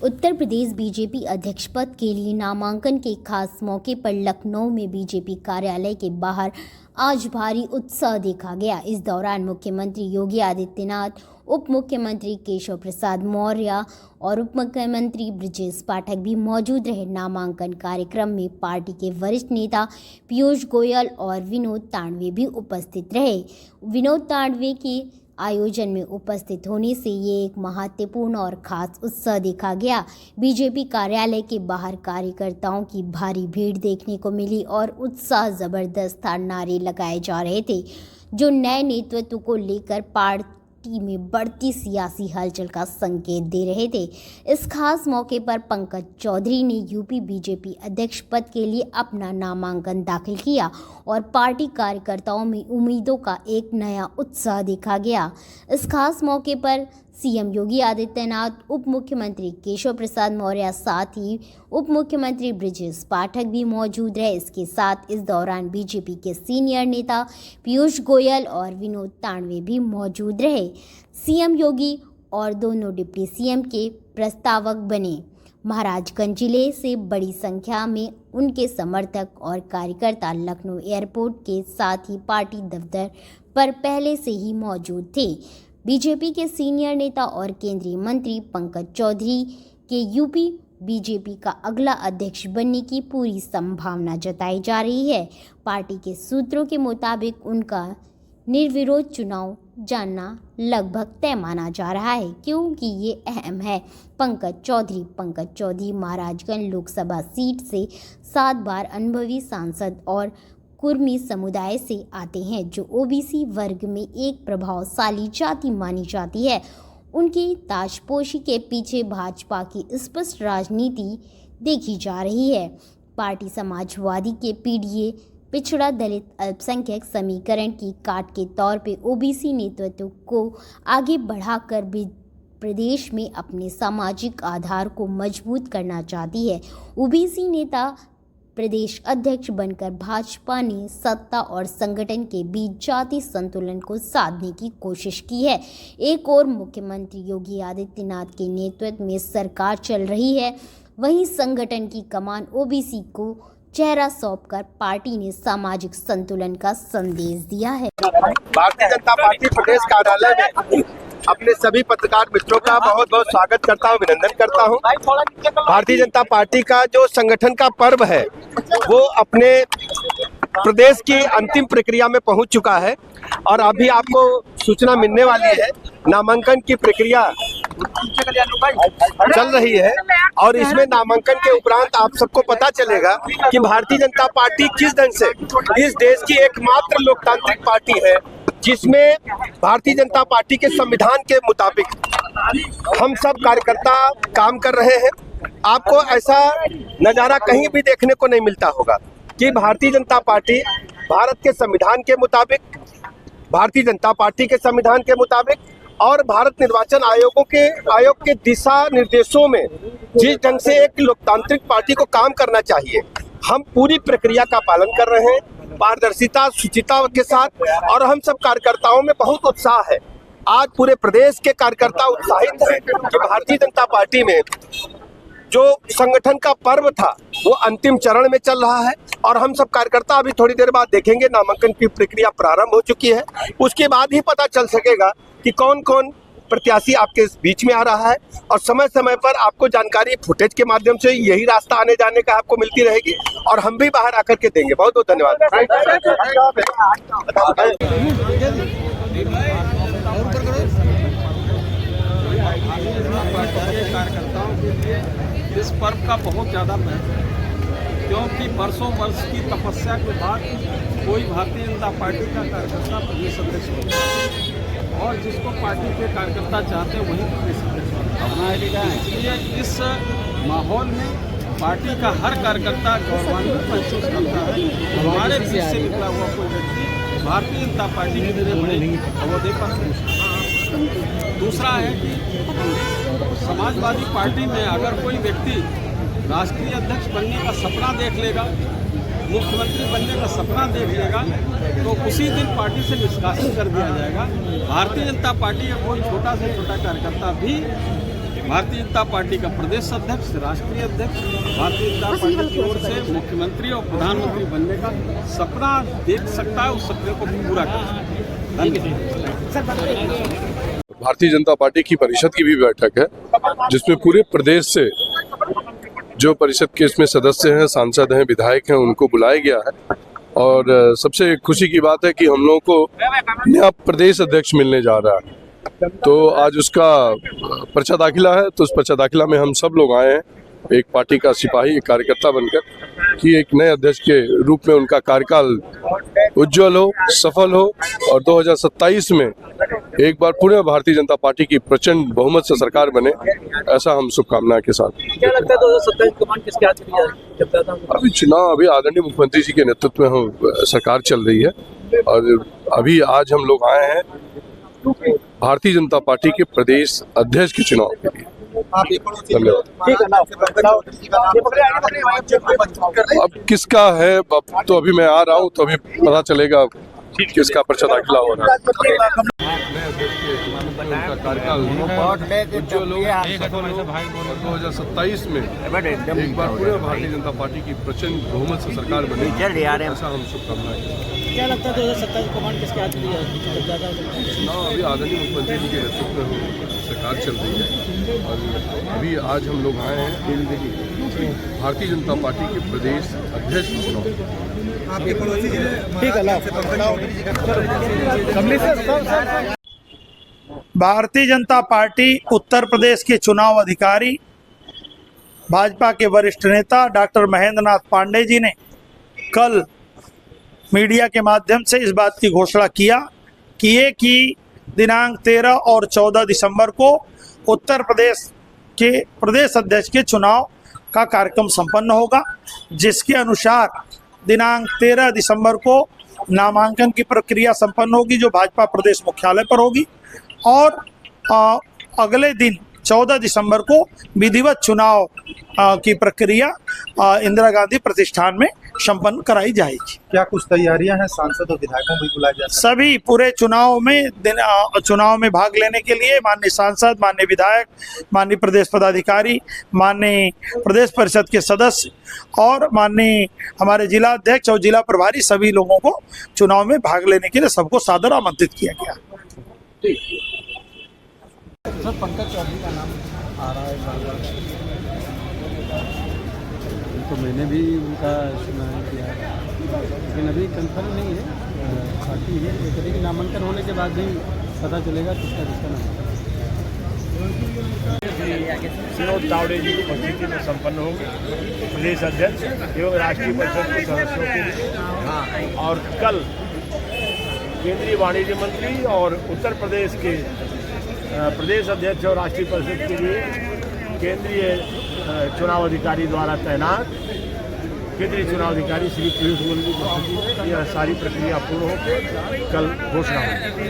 Uttar Pradesh BJP अध्यक्ष पद के लिए नामांकन के खास मौके पर लखनऊ में बीजेपी कार्यालय के बाहर आज भारी उत्साह देखा गया। इस दौरान मुख्यमंत्री योगी आदित्यनाथ, उप मुख्यमंत्री केशव प्रसाद मौर्य और उप मुख्यमंत्री ब्रजेश पाठक भी मौजूद रहे। नामांकन कार्यक्रम में पार्टी के वरिष्ठ नेता पीयूष गोयल और विनोद तांडवे भी उपस्थित रहे। विनोद तांडवे के आयोजन में उपस्थित होने से ये एक महत्वपूर्ण और खास उत्साह देखा गया। बीजेपी कार्यालय के बाहर कार्यकर्ताओं की भारी भीड़ देखने को मिली और उत्साह जबरदस्त था। नारे लगाए जा रहे थे जो नए नेतृत्व को लेकर पार्टी में बढ़ती सियासी हलचल का संकेत दे रहे थे। इस खास मौके पर पंकज चौधरी ने यूपी बीजेपी अध्यक्ष पद के लिए अपना नामांकन दाखिल किया और पार्टी कार्यकर्ताओं में उम्मीदों का एक नया उत्साह देखा गया। इस खास मौके पर सीएम योगी आदित्यनाथ, उप मुख्यमंत्री केशव प्रसाद मौर्य, साथ ही उप मुख्यमंत्री ब्रजेश पाठक भी मौजूद रहे। इसके साथ इस दौरान बीजेपी के सीनियर नेता पीयूष गोयल और विनोद तांडवे भी मौजूद रहे। सीएम योगी और दोनों डिप्टी सीएम के प्रस्तावक बने। महाराजगंज जिले से बड़ी संख्या में उनके समर्थक और कार्यकर्ता लखनऊ एयरपोर्ट के साथ ही पार्टी दफ्तर पर पहले से ही मौजूद थे। बीजेपी के सीनियर नेता और केंद्रीय मंत्री पंकज चौधरी के यूपी बीजेपी का अगला अध्यक्ष बनने की पूरी संभावना जताई जा रही है। पार्टी के सूत्रों के मुताबिक उनका निर्विरोध चुनाव जानना लगभग तय माना जा रहा है, क्योंकि ये अहम है। पंकज चौधरी महाराजगंज लोकसभा सीट से 7 बार अनुभवी सांसद और कुर्मी समुदाय से आते हैं, जो ओबीसी वर्ग में एक प्रभावशाली जाति मानी जाती है। उनकी ताजपोशी के पीछे भाजपा की स्पष्ट राजनीति देखी जा रही है। पार्टी समाजवादी के पीडीए पिछड़ा दलित अल्पसंख्यक समीकरण की काट के तौर पे ओबीसी नेतृत्व को आगे बढ़ाकर भी प्रदेश में अपने सामाजिक आधार को मजबूत करना चाहती है। ओबीसी नेता प्रदेश अध्यक्ष बनकर भाजपा ने सत्ता और संगठन के बीच जाति संतुलन को साधने की कोशिश की है। एक और मुख्यमंत्री योगी आदित्यनाथ के नेतृत्व में सरकार चल रही है, वहीं संगठन की कमान ओबीसी को चेहरा सौंपकर पार्टी ने सामाजिक संतुलन का संदेश दिया है। भारतीय जनता पार्टी प्रदेश कार्यालय में अपने सभी पत्रकार मित्रों का बहुत बहुत स्वागत करता हूं, अभिनंदन करता हूं। भारतीय जनता पार्टी का जो संगठन का पर्व है वो अपने प्रदेश की अंतिम प्रक्रिया में पहुंच चुका है और अभी आपको सूचना मिलने वाली है। नामांकन की प्रक्रिया चल रही है और इसमें नामांकन के उपरांत आप सबको पता चलेगा कि भारतीय जनता पार्टी किस ढंग से इस देश की एकमात्र लोकतांत्रिक पार्टी है जिसमें भारतीय जनता पार्टी के संविधान के मुताबिक हम सब कार्यकर्ता काम कर रहे हैं। आपको ऐसा नज़ारा कहीं भी देखने को नहीं मिलता होगा कि भारतीय जनता पार्टी भारत के संविधान के मुताबिक, भारतीय जनता पार्टी के संविधान के मुताबिक और भारत निर्वाचन आयोग के दिशा निर्देशों में जिस ढंग से एक लोकतांत्रिक पार्टी को काम करना चाहिए, हम पूरी प्रक्रिया का पालन कर रहे हैं, पारदर्शिता, शुचिता के साथ। और हम सब कार्यकर्ताओं में बहुत उत्साह है। आज पूरे प्रदेश के कार्यकर्ता उत्साहित हैं कि भारतीय जनता पार्टी में जो संगठन का पर्व था वो अंतिम चरण में चल रहा है और हम सब कार्यकर्ता अभी थोड़ी देर बाद देखेंगे। नामांकन की प्रक्रिया प्रारंभ हो चुकी है, उसके बाद ही पता चल सकेगा कि कौन कौन प्रत्याशी आपके बीच में आ रहा है और समय समय पर आपको जानकारी फुटेज के माध्यम से यही रास्ता आने जाने का आपको मिलती रहेगी और हम भी बाहर आकर के देंगे। बहुत बहुत धन्यवाद। कार्यकर्ताओं के लिए इस पर्व का बहुत ज़्यादा महत्व है, क्योंकि बरसों वर्ष की तपस्या के बाद कोई भारतीय जनता पार्टी का कार्यकर्ता प्रदेश अध्यक्ष होता है और जिसको पार्टी के कार्यकर्ता चाहते हैं वही प्रदेश अध्यक्ष होना है। इसलिए इस माहौल में पार्टी का हर कार्यकर्ता गौरवान्वित महसूस करता है। हमारे बीच से निकला हुआ कोई व्यक्ति भारतीय जनता पार्टी के लिए बड़े अहदे पर है। दूसरा है कि समाजवादी पार्टी में अगर कोई व्यक्ति राष्ट्रीय अध्यक्ष बनने का सपना देख लेगा, मुख्यमंत्री बनने का सपना देख लेगा, तो उसी दिन पार्टी से निष्कासित कर दिया जाएगा। भारतीय जनता पार्टी का कोई छोटा से छोटा कार्यकर्ता भी भारतीय जनता पार्टी का प्रदेश अध्यक्ष, राष्ट्रीय अध्यक्ष, भारतीय जनता पार्टी की ओर से मुख्यमंत्री और प्रधानमंत्री बनने का सपना देख सकता है, उस सपने को पूरा कर। भारतीय जनता पार्टी की परिषद की भी बैठक है, जिसमें पूरे प्रदेश से जो परिषद के इसमें सदस्य हैं, सांसद हैं, विधायक हैं, उनको बुलाया गया है। और सबसे खुशी की बात है कि हम लोगों को नया प्रदेश अध्यक्ष मिलने जा रहा है। तो आज उसका पर्चा दाखिला है, तो उस पर्चा दाखिला में हम सब लोग आए हैं, एक पार्टी का सिपाही, एक कार्यकर्ता बनकर, कि एक नए अध्यक्ष के रूप में उनका कार्यकाल उज्जवल हो, सफल हो और 2027 में एक बार पूरे भारतीय जनता पार्टी की प्रचंड बहुमत से सरकार बने, ऐसा हम शुभकामना के साथ। क्या लगता है 2027 कमान किसके हाथ में जाएगा? अभी चुनाव आदरणीय मुख्यमंत्री जी के नेतृत्व में हम सरकार चल रही है और अभी आज हम लोग आए हैं भारतीय जनता पार्टी के प्रदेश अध्यक्ष के चुनाव के लिए। धन्यवाद। अब किसका है, अब तो अभी मैं आ रहा हूँ, तो अभी पता चलेगा किसका पर्चा दाखिला हो रहा है। उनका कार्यकाल उज्जवल हो, सफल हो और 2027 में एक बार पूरे भारतीय जनता पार्टी की प्रचंड बहुमत से सरकार बने, ऐसा हम शुभकामना करते हैं। क्या लगता है 2027 कमान किसके हाथ में जाएगा? चुनाव अभी आदरणीय मुख्यमंत्री जी के नेतृत्व में सरकार चल रही है और अभी आज हम लोग आए हैं भारतीय जनता पार्टी के प्रदेश अध्यक्ष के चुनाव। भारतीय जनता पार्टी उत्तर प्रदेश के चुनाव अधिकारी भाजपा के वरिष्ठ नेता डॉक्टर महेंद्र नाथ पांडे जी ने कल मीडिया के माध्यम से इस बात की घोषणा किया कि दिनांक 13 और 14 दिसंबर को उत्तर प्रदेश के प्रदेश अध्यक्ष के चुनाव का कार्यक्रम संपन्न होगा, जिसके अनुसार दिनांक 13 दिसंबर को नामांकन की प्रक्रिया संपन्न होगी, जो भाजपा प्रदेश मुख्यालय पर होगी और अगले दिन 14 दिसंबर को विधिवत चुनाव की प्रक्रिया इंदिरा गांधी प्रतिष्ठान में संपन्न कराई जाएगी। क्या कुछ तैयारियां हैं? सांसद और विधायकों को बुलाया जा सकता है? सभी पूरे चुनाव में भाग लेने के लिए माननीय सांसद, माननीय विधायक, माननीय प्रदेश पदाधिकारी, माननीय प्रदेश परिषद के सदस्य और माननीय हमारे जिला अध्यक्ष और जिला प्रभारी, सभी लोगों को चुनाव में भाग लेने के लिए सबको सादर आमंत्रित किया गया। सर, पंकज चौधरी का नाम आ रहा है, तो मैंने भी उनका सुनाया किया, लेकिन अभी कंफर्म नहीं है। बाकी ये करेगी नामांकन होने के बाद ही पता चलेगा किसका नाम। विनोद तावड़े जी की उपस्थिति में संपन्न होगी प्रदेश अध्यक्ष एवं राष्ट्रीय परिषद के सदस्यों के लिए। और कल केंद्रीय वाणिज्य मंत्री और उत्तर प्रदेश के प्रदेश अध्यक्ष और राष्ट्रीय परिषद के लिए केंद्रीय चुनाव अधिकारी द्वारा तैनात केंद्रीय चुनाव अधिकारी श्री पीयूष गोयल की उपस्थिति में यह सारी प्रक्रिया पूर्ण होकर कल घोषणा होगी।